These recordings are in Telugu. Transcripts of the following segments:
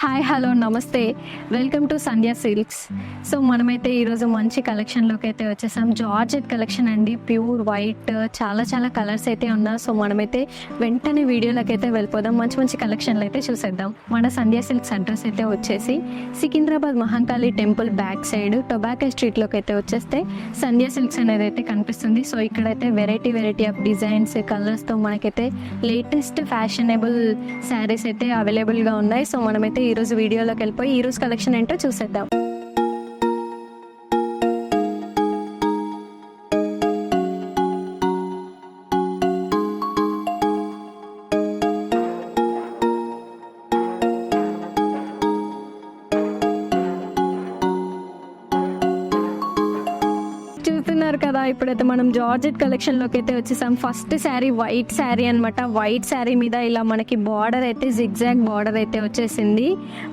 హాయ్ హలో నమస్తే, welcome to Sandhya silks. So మనమైతే ఈరోజు మంచి కలెక్షన్లోకి అయితే వచ్చేసాం. జార్జెట్ కలెక్షన్ అండి, ప్యూర్ వైట్, చాలా చాలా కలర్స్ అయితే ఉన్నాయి. సో మనమైతే వెంటనే వీడియోలోకి అయితే వెళ్ళిపోదాం. మంచి మంచి కలెక్షన్లు అయితే చూసేద్దాం. మన సంధ్యా సిల్క్స్ అడ్రస్ అయితే వచ్చేసి Secunderabad Mahankali temple back side tobacco స్ట్రీట్లోకి అయితే వచ్చేస్తే సంధ్యా సిల్క్స్ అనేది అయితే కనిపిస్తుంది. సో ఇక్కడైతే వెరైటీ ఆఫ్ డిజైన్స్, కలర్స్తో మనకైతే లేటెస్ట్ ఫ్యాషనబుల్ శారీస్ అయితే అవైలబుల్గా ఉన్నాయి. సో మనమైతే ఈరోజు వీడియోలోకి వెళ్ళిపోయి ఈరోజు కలెక్షన్ ఏంటో చూసేద్దాం. చూస్తున్నారు కదా, ఇప్పుడైతే మనం జార్జెట్ కలెక్షన్లోకి అయితే వచ్చేసాం. ఫస్ట్ శారీ వైట్ శారీ అనమాట. వైట్ శారీ మీద ఇలా మనకి బార్డర్ అయితే జిగ్జాగ్ బార్డర్ అయితే వచ్చేసింది.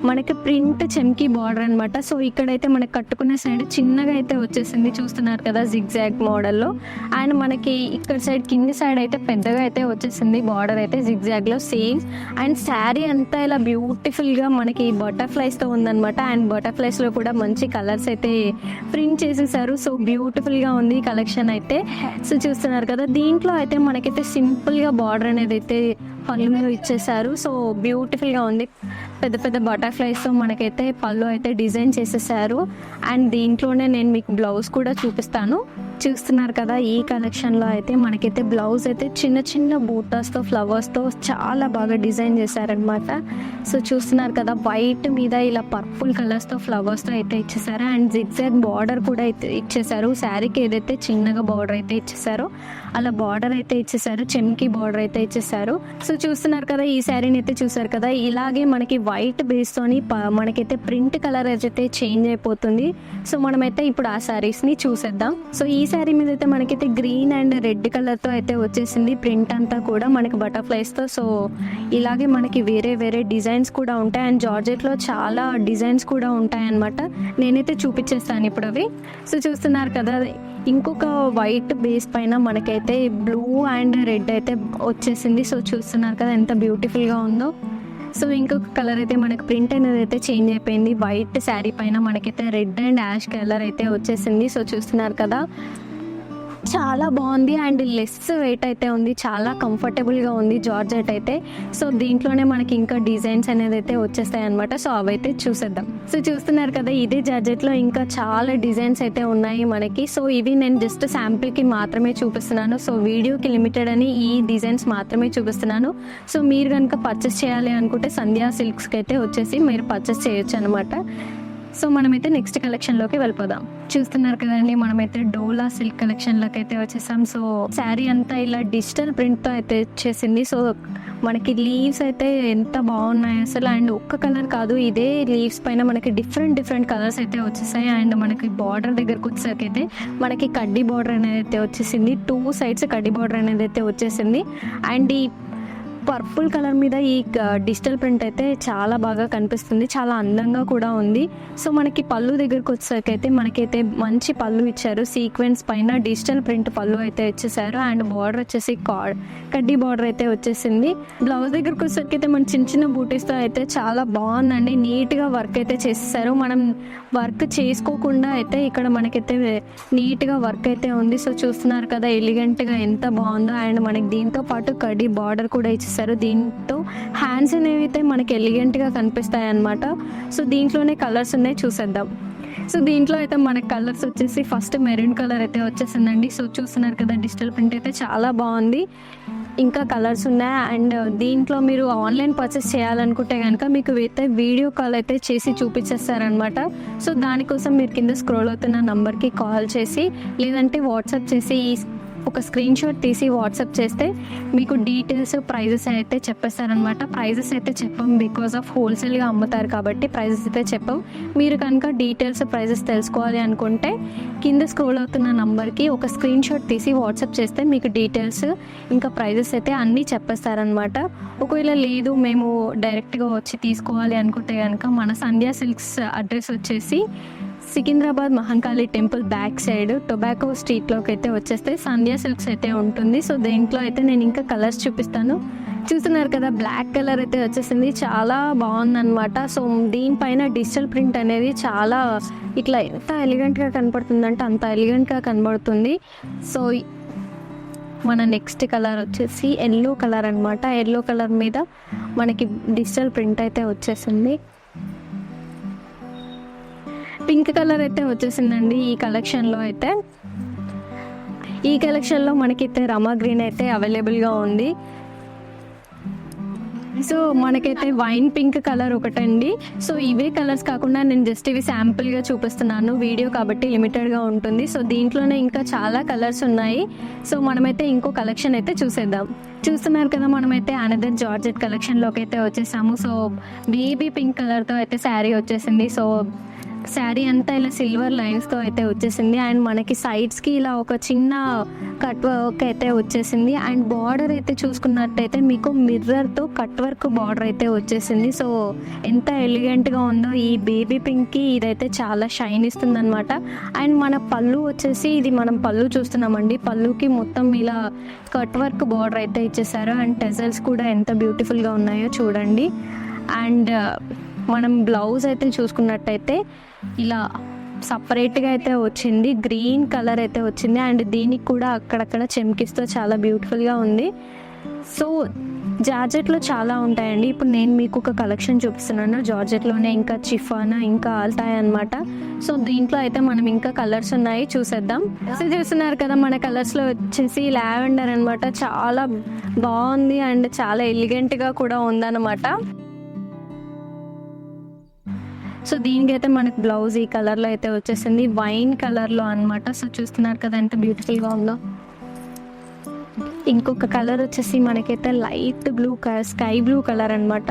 మనకి ప్రింట్ చెమ్కీ బార్డర్ అనమాట. సో ఇక్కడైతే మనకి కట్టుకున్న సైడ్ చిన్నగా అయితే వచ్చేసింది, చూస్తున్నారు కదా జిగ్జాగ్ మోడల్లో. అండ్ మనకి ఇక్కడ సైడ్ కింది సైడ్ అయితే పెద్దగా అయితే వచ్చేసింది బార్డర్ అయితే జిగ్జాగ్లో సేమ్. అండ్ శారీ అంతా ఇలా బ్యూటిఫుల్గా మనకి బటర్ఫ్లైస్తో ఉందన్నమాట. అండ్ బటర్ఫ్లైస్లో కూడా మంచి కలర్స్ అయితే ప్రింట్ చేసేసారు. సో బ్యూటిఫుల్గా ఉంది కలెక్షన్ అయితే. సో చూస్తున్నారు కదా, దీంట్లో అయితే మనకైతే సింపుల్గా బార్డర్ అనేది అయితే పళ్ళు ఇచ్చేసారు. సో బ్యూటిఫుల్గా ఉంది. పెద్ద పెద్ద బటర్ఫ్లైస్తో మనకైతే పళ్ళు అయితే డిజైన్ చేసేసారు. అండ్ దీంట్లోనే నేను మీకు బ్లౌజ్ కూడా చూపిస్తాను. చూస్తున్నారు కదా, ఈ కలెక్షన్లో అయితే మనకైతే బ్లౌజ్ అయితే చిన్న చిన్న బూటాస్తో ఫ్లవర్స్తో చాలా బాగా డిజైన్ చేశారనమాట. సో చూస్తున్నారు కదా, వైట్ మీద ఇలా పర్పుల్ కలర్స్తో ఫ్లవర్స్తో అయితే ఇచ్చేసారు. అండ్ జిగ్జాగ్ బార్డర్ కూడా అయితే ఇచ్చేసారు. శారీకి ఏదైతే చిన్నగా బార్డర్ అయితే ఇచ్చేసారో అలా బార్డర్ అయితే ఇచ్చేసారు, చెమ్కీ బార్డర్ అయితే ఇచ్చేసారు. సో చూస్తున్నారు కదా, ఈ శారీని అయితే చూసారు కదా, ఇలాగే మనకి వైట్ బేస్తోని మనకైతే ప్రింట్ కలర్ అయితే చేంజ్ అయిపోతుంది. సో మనమైతే ఇప్పుడు ఆ శారీస్ని చూసేద్దాం. సో ఈ శారీ మీద అయితే మనకైతే గ్రీన్ అండ్ రెడ్ కలర్తో అయితే వచ్చేసింది ప్రింట్ అంతా కూడా మనకి బటర్ఫ్లైస్తో. సో ఇలాగే మనకి వేరే డిజైన్స్ కూడా ఉంటాయి. అండ్ జార్జెట్లో చాలా డిజైన్స్ కూడా ఉంటాయి అన్నమాట. నేనైతే చూపించేస్తాను ఇప్పుడు అవి. సో చూస్తున్నారు కదా, ఇంకొక వైట్ బేస్ పైన మనకైతే బ్లూ అండ్ రెడ్ అయితే వచ్చేసింది. సో చూస్తున్నారు కదా ఎంత బ్యూటిఫుల్గా ఉందో. సో ఇంకొక కలర్ అయితే మనకి ప్రింట్ అనేది అయితే చేంజ్ అయిపోయింది. వైట్ శారీ పైన మనకైతే రెడ్ అండ్ యాష్ కలర్ అయితే వచ్చేసింది. సో చూస్తున్నారు కదా, చాలా బాగుంది. అండ్ లెస్ వెయిట్ అయితే ఉంది, చాలా కంఫర్టబుల్గా ఉంది జార్జెట్ అయితే. సో దీంట్లోనే మనకి ఇంకా డిజైన్స్ అనేది అయితే వచ్చేస్తాయి అనమాట. సో అవైతే చూసేద్దాం. సో చూస్తున్నారు కదా, ఇదే జార్జెట్లో ఇంకా చాలా డిజైన్స్ అయితే ఉన్నాయి మనకి. సో ఇవి నేను జస్ట్ శాంపిల్కి మాత్రమే చూపిస్తున్నాను. సో వీడియోకి లిమిటెడ్ అని ఈ డిజైన్స్ మాత్రమే చూపిస్తున్నాను. సో మీరు కనుక పర్చేస్ చేయాలి అనుకుంటే సంధ్యా సిల్క్స్కి అయితే వచ్చేసి మీరు పర్చేస్ చేయొచ్చు అనమాట. సో మనమైతే నెక్స్ట్ కలెక్షన్లోకి వెళ్ళిపోదాం. చూస్తున్నారు కదండి, మనమైతే డోలా సిల్క్ కలెక్షన్లోకి అయితే వచ్చేసాం. సో శారీ అంతా ఇలా డిజిటల్ ప్రింట్తో అయితే వచ్చేసింది. సో మనకి లీవ్స్ అయితే ఎంత బాగున్నాయి అసలు. అండ్ ఒక్క కలర్ కాదు, ఇదే లీవ్స్ పైన మనకి డిఫరెంట్ కలర్స్ అయితే వచ్చేసాయి. అండ్ మనకి బార్డర్ దగ్గరకు వచ్చేసరికి అయితే మనకి కడ్డీ బార్డర్ అనేది అయితే వచ్చేసింది. 2 సైడ్స్ కడ్డీ బార్డర్ అనేది అయితే వచ్చేసింది. అండ్ ఈ పర్పుల్ కలర్ మీద ఈ డిజిటల్ ప్రింట్ అయితే చాలా బాగా కనిపిస్తుంది, చాలా అందంగా కూడా ఉంది. సో మనకి పళ్ళు దగ్గరకు వచ్చేసరికి అయితే మనకైతే మంచి పళ్ళు ఇచ్చారు. సీక్వెన్స్ పైన డిజిటల్ ప్రింట్ పళ్ళు అయితే ఇచ్చేసారు. అండ్ బార్డర్ వచ్చేసి కడ్డీ బార్డర్ అయితే వచ్చేసింది. బ్లౌజ్ దగ్గరకు వచ్చేసరికి అయితే మన చిన్న బూటీస్తో అయితే చాలా బాగుందండి. నీట్గా వర్క్ అయితే చేసేసారు. మనం వర్క్ చేసుకోకుండా అయితే ఇక్కడ మనకైతే నీట్గా వర్క్ అయితే ఉంది. సో చూస్తున్నారు కదా, ఎలిగెంట్గా ఎంత బాగుందో. అండ్ మనకి దీంతో పాటు కడ్డీ బార్డర్ కూడా ఇచ్చేసారు. దీంతో హ్యాండ్స్ అనేవి అయితే మనకి ఎలిగెంట్గా కనిపిస్తాయి అన్నమాట. సో దీంట్లోనే కలర్స్ ఉన్నాయి, చూసేద్దాం. సో దీంట్లో అయితే మనకి కలర్స్ వచ్చేసి ఫస్ట్ మెరూన్ కలర్ అయితే వచ్చేసిందండి. సో చూస్తున్నారు కదా, డిజిటల్ ప్రింట్ అయితే చాలా బాగుంది. ఇంకా కలర్స్ ఉన్నాయి. అండ్ దీంట్లో మీరు ఆన్లైన్ పర్చేస్ చేయాలనుకుంటే కనుక మీకు అయితే వీడియో కాల్ అయితే చేసి చూపించేస్తారనమాట. సో దానికోసం మీరు కింద స్క్రోల్ అవుతున్న నంబర్కి కాల్ చేసి లేదంటే వాట్సాప్ చేసి ఒక స్క్రీన్ షాట్ తీసి వాట్సాప్ చేస్తే మీకు డీటెయిల్స్, ప్రైజెస్ అయితే చెప్పేస్తారనమాట. ప్రైజెస్ అయితే చెప్పం, బికాజ్ ఆఫ్ హోల్సేల్గా అమ్ముతారు కాబట్టి ప్రైజెస్ అయితే చెప్పం. మీరు కనుక డీటెయిల్స్, ప్రైజెస్ తెలుసుకోవాలి అనుకుంటే కింద స్క్రోల్ అవుతున్న నంబర్కి ఒక స్క్రీన్ షాట్ తీసి వాట్సాప్ చేస్తే మీకు డీటెయిల్స్ ఇంకా ప్రైజెస్ అయితే అన్నీ చెప్పేస్తారనమాట. ఒకవేళ లేదు మేము డైరెక్ట్గా వచ్చి తీసుకోవాలి అనుకుంటే కనుక మన సంధ్యా సిల్క్స్ అడ్రస్ వచ్చేసి Secunderabad Mahankali temple back side tobacco స్ట్రీట్లోకి అయితే వచ్చేస్తే సంధ్యా సిల్క్స్ అయితే ఉంటుంది. సో దీంట్లో అయితే నేను ఇంకా కలర్స్ చూపిస్తాను. చూస్తున్నారు కదా, బ్లాక్ కలర్ అయితే వచ్చేసింది, చాలా బాగుందన్నమాట. సో దీనిపైన డిజిటల్ ప్రింట్ అనేది చాలా ఇట్లా ఎంత ఎలిగెంట్గా కనపడుతుందంటే అంత ఎలిగెంట్గా కనబడుతుంది. సో మన నెక్స్ట్ కలర్ వచ్చేసి ఎల్లో కలర్ అనమాట. ఎల్లో కలర్ మీద మనకి డిజిటల్ ప్రింట్ అయితే వచ్చేసింది. పింక్ కలర్ అయితే వచ్చేసిందండి ఈ కలెక్షన్లో అయితే. ఈ కలెక్షన్లో మనకైతే రమా గ్రీన్ అయితే అవైలబుల్గా ఉంది. సో మనకైతే వైన్ పింక్ కలర్ ఒకటండి. సో ఇవే కలర్స్ కాకుండా నేను జస్ట్ ఇవి శాంపుల్గా చూపిస్తున్నాను, వీడియో కాబట్టి లిమిటెడ్గా ఉంటుంది. సో దీంట్లోనే ఇంకా చాలా కలర్స్ ఉన్నాయి. సో మనమైతే ఇంకో కలెక్షన్ అయితే చూసేద్దాం. చూస్తున్నారు కదా, మనమైతే అనదర్ జార్జెట్ కలెక్షన్లోకి అయితే వచ్చేసాము. సో బేబీ పింక్ కలర్తో అయితే శారీ వచ్చేసింది. సో శారీ అంతా ఇలా సిల్వర్ లైన్స్తో అయితే వచ్చేసింది. అండ్ మనకి సైడ్స్కి ఇలా ఒక చిన్న కట్ వర్క్ అయితే వచ్చేసింది. అండ్ బార్డర్ అయితే చూసుకున్నట్టయితే మీకు మిర్రర్తో కట్ వర్క్ బార్డర్ అయితే వచ్చేసింది. సో ఎంత ఎలిగెంట్గా ఉందో ఈ బేబీ పింక్కి, ఇదైతే చాలా షైన్ ఇస్తుంది అనమాట. అండ్ మన పళ్ళు వచ్చేసి, ఇది మనం పళ్ళు చూస్తున్నామండి, పళ్ళుకి మొత్తం ఇలా కట్ వర్క్ బార్డర్ అయితే ఇచ్చేసారు. అండ్ టెజల్స్ కూడా ఎంత బ్యూటిఫుల్గా ఉన్నాయో చూడండి. అండ్ మనం బ్లౌజ్ అయితే చూసుకున్నట్టయితే ఇలా సపరేట్గా అయితే వచ్చింది, గ్రీన్ కలర్ అయితే వచ్చింది. అండ్ దీనికి కూడా అక్కడక్కడ చెమ్కిస్తో చాలా బ్యూటిఫుల్గా ఉంది. సో జార్జెట్లో చాలా ఉంటాయండి. ఇప్పుడు నేను మీకు ఒక కలెక్షన్ చూపిస్తున్నాను జార్జెట్లోనే, ఇంకా చిఫాన్, ఇంకా ఆల్టాయ్ అనమాట. సో దీంట్లో అయితే మనం ఇంకా కలర్స్ ఉన్నాయి, చూసేద్దాం. సో చూస్తున్నారు కదా, మన కలర్స్లో వచ్చేసి లావెండర్ అనమాట, చాలా బాగుంది అండ్ చాలా ఎలిగెంట్గా కూడా ఉందన్నమాట. సో దీనికైతే మనకు బ్లౌజ్ ఈ కలర్లో అయితే వచ్చేసింది, వైన్ కలర్లో అనమాట. సో చూస్తున్నారు కదా ఎంత బ్యూటిఫుల్గా ఉందో. ఇంకొక కలర్ వచ్చేసి మనకైతే light blue colour, sky blue colour అనమాట.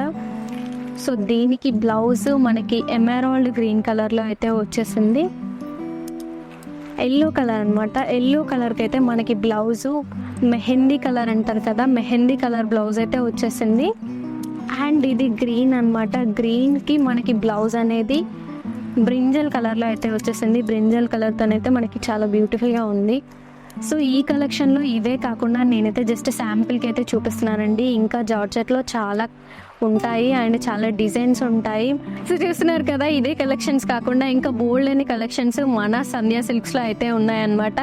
సో దీనికి బ్లౌజ్ మనకి ఎమరాల్డ్ గ్రీన్ కలర్లో అయితే వచ్చేసింది. ఎల్లో కలర్ అనమాట. ఎల్లో కలర్కి అయితే మనకి బ్లౌజు మెహందీ కలర్ అంటారు కదా, మెహందీ కలర్ బ్లౌజ్ అయితే వచ్చేసింది. అండ్ ఇది గ్రీన్ అనమాట. గ్రీన్కి మనకి బ్లౌజ్ అనేది బ్రింజల్ కలర్లో అయితే వచ్చేసింది. బ్రింజల్ కలర్తోనైతే మనకి చాలా బ్యూటిఫుల్గా ఉంది. సో ఈ కలెక్షన్లో ఇవే కాకుండా నేనైతే జస్ట్ శాంపిల్కి అయితే చూపిస్తున్నానండి. ఇంకా జార్జెట్లో చాలా ఉంటాయి అండ్ చాలా డిజైన్స్ ఉంటాయి. సో చూస్తున్నారు కదా, ఇదే కలెక్షన్స్ కాకుండా ఇంకా బోల్డ్ అని కలెక్షన్స్ మన సంధ్యా సిల్క్స్లో అయితే ఉన్నాయన్నమాట.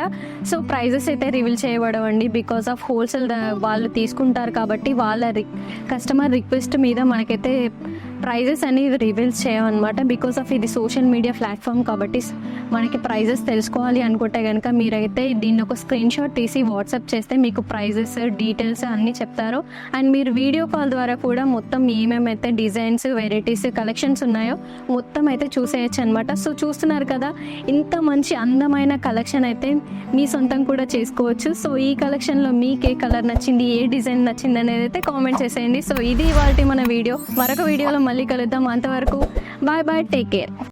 సో ప్రైజెస్ అయితే రివీల్ చేయబడవండి, బికాస్ ఆఫ్ హోల్సేల్ వాళ్ళు తీసుకుంటారు కాబట్టి వాళ్ళ కస్టమర్ రిక్వెస్ట్ మీద మనకైతే ప్రైజెస్ అనేవి రివీల్స్ చేయమన్నమాట. బికాస్ ఆఫ్ ఇది సోషల్ మీడియా ప్లాట్ఫామ్ కాబట్టి మనకి ప్రైజెస్ తెలుసుకోవాలి అనుకుంటే కనుక మీరైతే దీన్ని ఒక స్క్రీన్ షాట్ తీసి వాట్సాప్ చేస్తే మీకు ప్రైజెస్ డీటెయిల్స్ అన్నీ చెప్తారు. అండ్ మీరు వీడియో కాల్ ద్వారా కూడా మొత్తం ఏమేమైతే డిజైన్స్, వెరైటీస్, కలెక్షన్స్ ఉన్నాయో మొత్తం అయితే చూసేయచ్చు అనమాట. సో చూస్తున్నారు కదా, ఇంత మంచి అందమైన కలెక్షన్ అయితే మీ సొంతం కూడా చేసుకోవచ్చు. సో ఈ కలెక్షన్లో మీకు ఏ కలర్ నచ్చింది, ఏ డిజైన్ నచ్చింది అనేది అయితే కామెంట్ చేసేయండి. సో ఇది ఇవాల్టి మన వీడియో. మరొక వీడియోలో మళ్ళీ కలుద్దాం. అంతవరకు బాయ్ బాయ్, టేక్ కేర్.